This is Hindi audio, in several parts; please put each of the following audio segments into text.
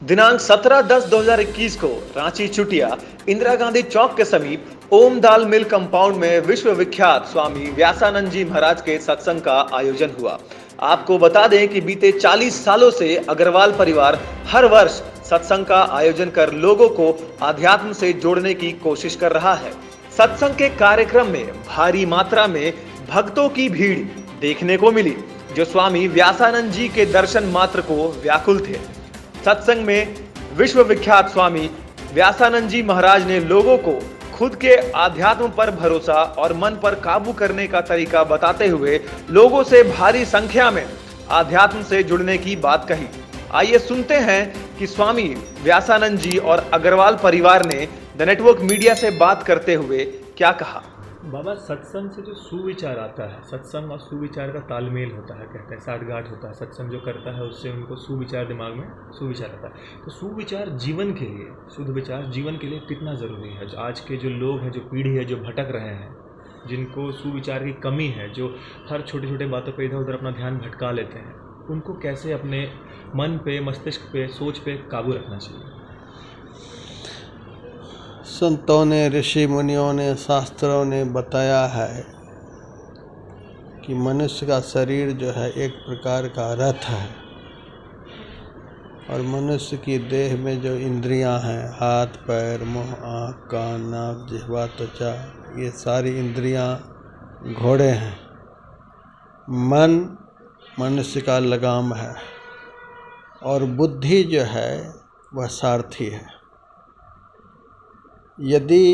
दिनांक 17/10/2021 को रांची चुटिया इंदिरा गांधी चौक के समीप ओम दाल मिल कंपाउंड में विश्व विख्यात स्वामी व्यासानंद जी महाराज के सत्संग का आयोजन हुआ। आपको बता दें कि बीते 40 सालों से अग्रवाल परिवार हर वर्ष सत्संग का आयोजन कर लोगों को आध्यात्म से जोड़ने की कोशिश कर रहा है। सत्संग के कार्यक्रम में भारी मात्रा में भक्तों की भीड़ देखने को मिली, जो स्वामी व्यासानंद जी के दर्शन मात्र को व्याकुल थे। सत्संग में विश्व विख्यात स्वामी व्यासानंद जी महाराज ने लोगों को खुद के आध्यात्म पर भरोसा और मन पर काबू करने का तरीका बताते हुए लोगों से भारी संख्या में आध्यात्म से जुड़ने की बात कही। आइए सुनते हैं कि स्वामी व्यासानंद जी और अग्रवाल परिवार ने द नेटवर्क मीडिया से बात करते हुए क्या कहा। बाबा, सत्संग से जो सुविचार आता है, सत्संग और सुविचार का तालमेल होता है, कहते हैं साठगांठ होता है। सत्संग जो करता है उससे उनको सुविचार, दिमाग में सुविचार आता है। तो सुविचार जीवन के लिए, शुद्ध विचार जीवन के लिए कितना ज़रूरी है। जो आज के जो लोग हैं, जो पीढ़ी है, जो भटक रहे हैं, जिनको सुविचार की कमी है, जो हर छोटी छोटी बातों पर इधर उधर अपना ध्यान भटका लेते हैं, उनको कैसे अपने मन पे, मस्तिष्क पे, सोच पे काबू रखना चाहिए। संतों ने, ऋषि मुनियों ने, शास्त्रों ने बताया है कि मनुष्य का शरीर जो है एक प्रकार का रथ है, और मनुष्य की देह में जो इंद्रियां हैं, हाथ, पैर, मुंह, आँख, कान, नाक, जिह्वा, त्वचा, ये सारी इंद्रियां घोड़े हैं। मन मनुष्य का लगाम है, और बुद्धि जो है वह सारथी है। यदि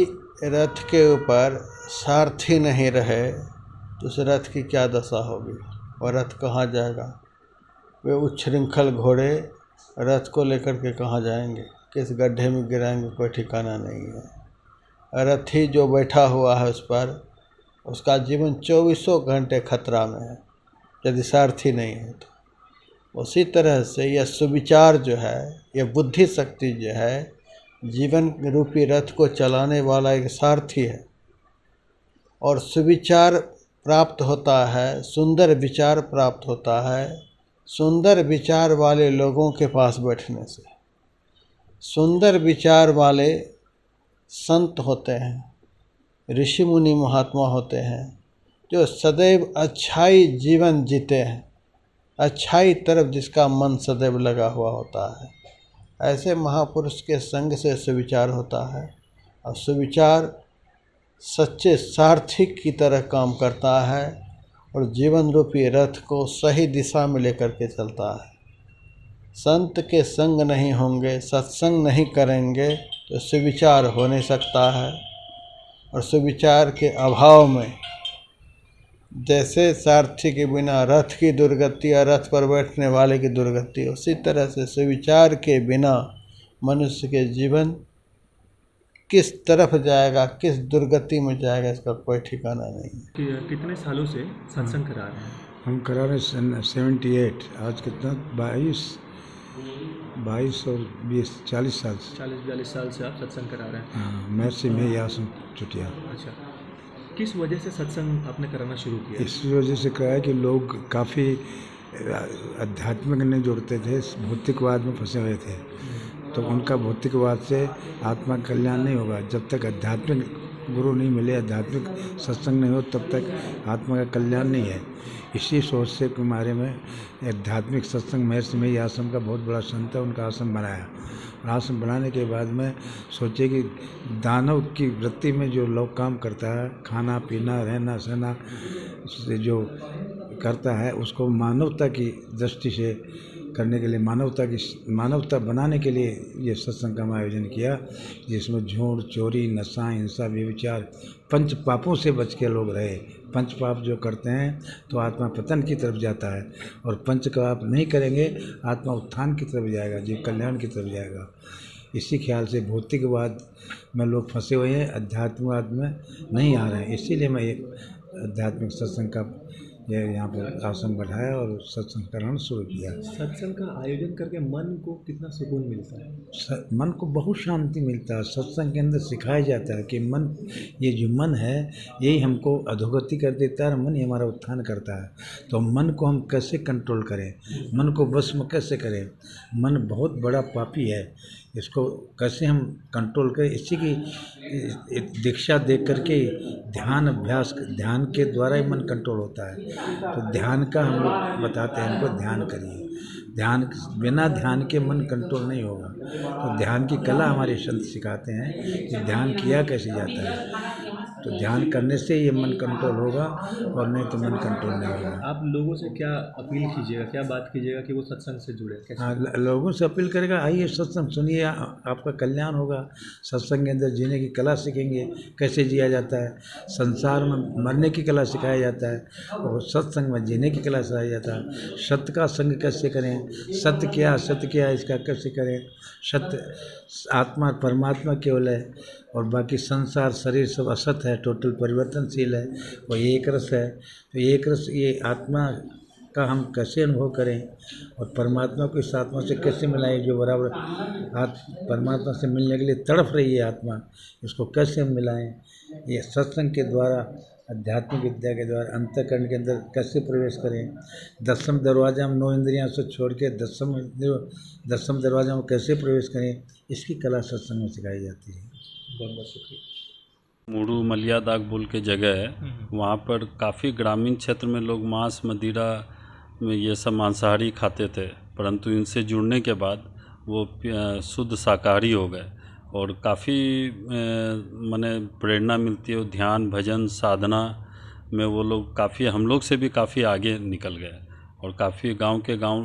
रथ के ऊपर सारथी नहीं रहे तो उस रथ की क्या दशा होगी, और रथ कहाँ जाएगा। वे उच्छृंखल घोड़े रथ को लेकर के कहाँ जाएंगे, किस गड्ढे में गिराएंगे, कोई ठिकाना नहीं है। रथी जो बैठा हुआ है उस पर, उसका जीवन 24 घंटे खतरा में है यदि सारथी नहीं है तो। उसी तरह से यह सुविचार जो है, यह बुद्धि शक्ति जो है, जीवन रूपी रथ को चलाने वाला एक सारथी है। और सुविचार प्राप्त होता है, सुंदर विचार प्राप्त होता है सुंदर विचार वाले लोगों के पास बैठने से। सुंदर विचार वाले संत होते हैं, ऋषि मुनि महात्मा होते हैं, जो सदैव अच्छाई जीवन जीते हैं, अच्छाई तरफ जिसका मन सदैव लगा हुआ होता है। ऐसे महापुरुष के संग से सुविचार होता है, और सुविचार सच्चे सारथी की तरह काम करता है और जीवन रूपी रथ को सही दिशा में लेकर के चलता है। संत के संग नहीं होंगे, सत्संग नहीं करेंगे तो सुविचार हो नहीं सकता है। और सुविचार के अभाव में जैसे सारथी के बिना रथ की दुर्गति और रथ पर बैठने वाले की दुर्गति, उसी तरह से सुविचार के बिना मनुष्य के जीवन किस तरफ जाएगा, किस दुर्गति में जाएगा, इसका कोई ठिकाना नहीं है। कितने सालों से सत्संग करा रहे हैं? हम करा रहे 78, आज कितना 22 और 20 40 साल से। 40-42 साल से आप सत्संग करा रहे हैं। हाँ, महर्षि में यासम चुटिया। अच्छा, किस वजह से सत्संग आपने कराना शुरू किया? इस वजह से कराया कि लोग काफ़ी आध्यात्मिक नहीं जुड़ते थे, भौतिकवाद में फंसे हुए थे। तो उनका भौतिकवाद से आत्मा का कल्याण नहीं होगा। जब तक आध्यात्मिक गुरु नहीं मिले, आध्यात्मिक सत्संग नहीं हो, तब तक आत्मा का कल्याण नहीं है। इसी सोच से हमारे में आध्यात्मिक सत्संग महर्षि में आश्रम का बहुत बड़ा संत है, उनका आश्रम बनाया। आश्रम बनाने के बाद में सोचे कि दानव की वृत्ति में जो लोग काम करता है, खाना पीना, रहना सहना से जो करता है, उसको मानवता की दृष्टि से करने के लिए, मानवता बनाने के लिए ये सत्संग का आयोजन किया, जिसमें झूठ, चोरी, नशा, हिंसा, व्यभिचार, पंच पापों से बच के लोग रहे। पंच पाप जो करते हैं तो आत्मा पतन की तरफ जाता है, और पंच पाप नहीं करेंगे आत्मा उत्थान की तरफ जाएगा, जीव कल्याण की तरफ जाएगा। इसी ख्याल से भौतिकवाद में लोग फंसे हुए हैं, अध्यात्मवाद में नहीं आ रहे हैं। इसीलिए मैं ये आध्यात्मिक सत्संग का ये यहाँ पर आश्रम बढ़ाया और सत्संग कराना शुरू किया। सत्संग का आयोजन करके मन को कितना सुकून मिलता है? मन को बहुत शांति मिलता है। सत्संग के अंदर सिखाया जाता है कि मन, ये जो मन है यही हमको अधोगति कर देता है और मन ही हमारा उत्थान करता है। तो मन को हम कैसे कंट्रोल करें, मन को वश में कैसे करें? मन बहुत बड़ा पापी है, इसको कैसे हम कंट्रोल करें? इसी की दीक्षा दे करके ध्यान अभ्यास, ध्यान के द्वारा ही मन कंट्रोल होता है। तो ध्यान का हम लोग बताते हैं, हमको ध्यान करिए। ध्यान, बिना ध्यान के मन कंट्रोल नहीं होगा। तो ध्यान की कला हमारे संत सिखाते हैं कि ध्यान किया कैसे जाता है। तो ध्यान करने से ये मन कंट्रोल होगा और नहीं तो मन कंट्रोल नहीं होगा। आप लोगों से क्या अपील कीजिएगा, क्या बात कीजिएगा कि वो सत्संग से जुड़े? कैसे? हाँ, लोगों से अपील करेगा, आइए सत्संग सुनिए, आपका कल्याण होगा। सत्संग के अंदर जीने की कला सीखेंगे, कैसे जिया जाता है। संसार में मरने की कला सिखाया जाता है और सत्संग में जीने की कला सिखाया जाता है। सत्य का संग कैसे करें, सत्य क्या है, इसका कैसे करें। सत्य आत्मा परमात्मा केवल है और बाकी संसार शरीर सब असत है, टोटल परिवर्तनशील है। और एक रस है, तो एक रस ये आत्मा का हम कैसे अनुभव करें और परमात्मा को इस आत्मा से कैसे मिलाएं जो बराबर परमात्मा से मिलने के लिए तड़प रही है आत्मा, इसको कैसे हम मिलाएं। ये सत्संग के द्वारा, आध्यात्मिक विद्या के द्वारा अंतःकरण के अंदर कैसे प्रवेश करें। 10वें दरवाजा में 9 इंद्रियां से छोड़ के 10वें दरवाजा में कैसे प्रवेश करें, इसकी कला सत्संग में सिखाई जाती है। बहुत बहुत शुक्रिया। मुड़ू मलियादाग बोल के जगह है, वहाँ पर काफ़ी ग्रामीण क्षेत्र में लोग मांस मदिरा में ये सब मांसाहारी खाते थे, परंतु इनसे जुड़ने के बाद वो शुद्ध शाकाहारी हो गए और काफ़ी माने प्रेरणा मिलती है। ध्यान भजन साधना में वो लोग काफ़ी, हम लोग से भी काफ़ी आगे निकल गए और काफ़ी गांव के गांव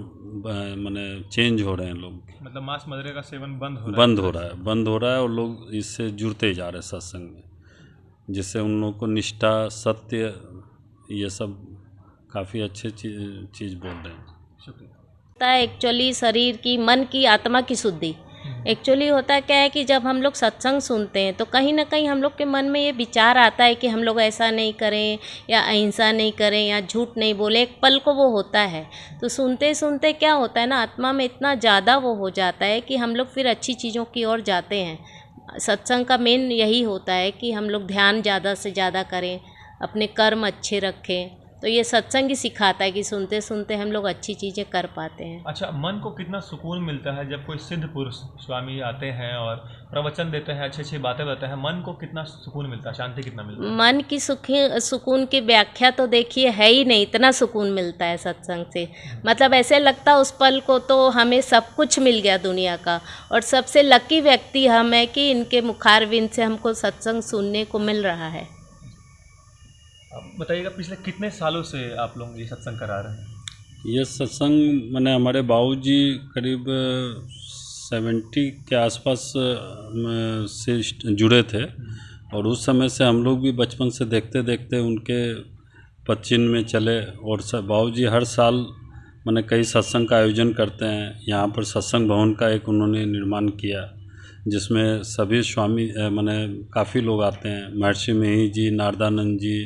माने चेंज हो रहे हैं लोग। मतलब मांस मदिरा का सेवन बंद हो रहा है और लोग इससे जुड़ते जा रहे हैं सत्संग में, जिससे उन लोगों को निष्ठा, सत्य, ये सब काफ़ी अच्छे चीज़ बोल रहे हैं। शुक्रिया। एक्चुअली शरीर की, मन की, आत्मा की शुद्धि एक्चुअली होता क्या है कि जब हम लोग सत्संग सुनते हैं तो कहीं ना कहीं हम लोग के मन में ये विचार आता है कि हम लोग ऐसा नहीं करें या अहिंसा नहीं करें या झूठ नहीं बोले। एक पल को वो होता है, तो सुनते सुनते क्या होता है ना, आत्मा में इतना ज़्यादा वो हो जाता है कि हम लोग फिर अच्छी चीज़ों की ओर जाते हैं। सत्संग का मेन यही होता है कि हम लोग ध्यान ज़्यादा से ज़्यादा करें, अपने कर्म अच्छे रखें। तो ये सत्संग ही सिखाता है कि सुनते सुनते हम लोग अच्छी चीज़ें कर पाते हैं। अच्छा, मन को कितना सुकून मिलता है जब कोई सिद्ध पुरुष स्वामी आते हैं और प्रवचन देते हैं, अच्छी अच्छी बातें बताते हैं, मन को कितना सुकून मिलता है, शांति कितना मिलता है? मन की सुकून की व्याख्या तो देखिए है ही नहीं, इतना सुकून मिलता है सत्संग से। मतलब ऐसे लगता है उस पल को तो हमें सब कुछ मिल गया दुनिया का, और सबसे लकी व्यक्ति हम है कि इनके मुखारविंद से हमको सत्संग सुनने को मिल रहा है। बताइएगा, पिछले कितने सालों से आप लोग ये सत्संग करा रहे हैं? ये सत्संग मैंने हमारे बाबूजी करीब 70 के आसपास से जुड़े थे और उस समय से हम लोग भी बचपन से देखते देखते उनके पदचिन्ह में चले। और बाबूजी हर साल मैंने कई सत्संग का आयोजन करते हैं। यहाँ पर सत्संग भवन का एक उन्होंने निर्माण किया जिसमें सभी स्वामी मैंने काफ़ी लोग आते हैं। महर्षि मेही जी, नारदानंद जी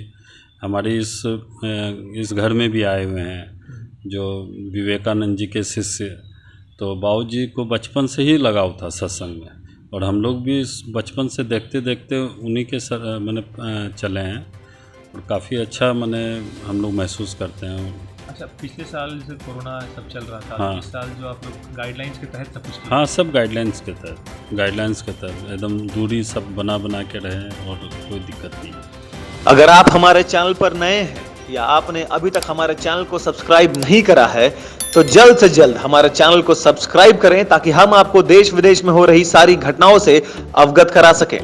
हमारे इस घर में भी आए हुए हैं, जो विवेकानंद जी के शिष्य। तो बाबूजी को बचपन से ही लगाव था सत्संग में और हम लोग भी बचपन से देखते देखते उन्हीं के मैंने चले हैं और काफ़ी अच्छा मैंने हम लोग महसूस करते हैं। अच्छा, पिछले साल जैसे कोरोना सब चल रहा था, हाँ। इस साल जो आप लोग गाइडलाइंस के तहत सब कुछ किया? हाँ, सब गाइडलाइंस के तहत एकदम दूरी सब बना के रहे और कोई दिक्कत नहीं है। अगर आप हमारे चैनल पर नए हैं या आपने अभी तक हमारे चैनल को सब्सक्राइब नहीं करा है तो जल्द से जल्द हमारे चैनल को सब्सक्राइब करें ताकि हम आपको देश विदेश में हो रही सारी घटनाओं से अवगत करा सकें।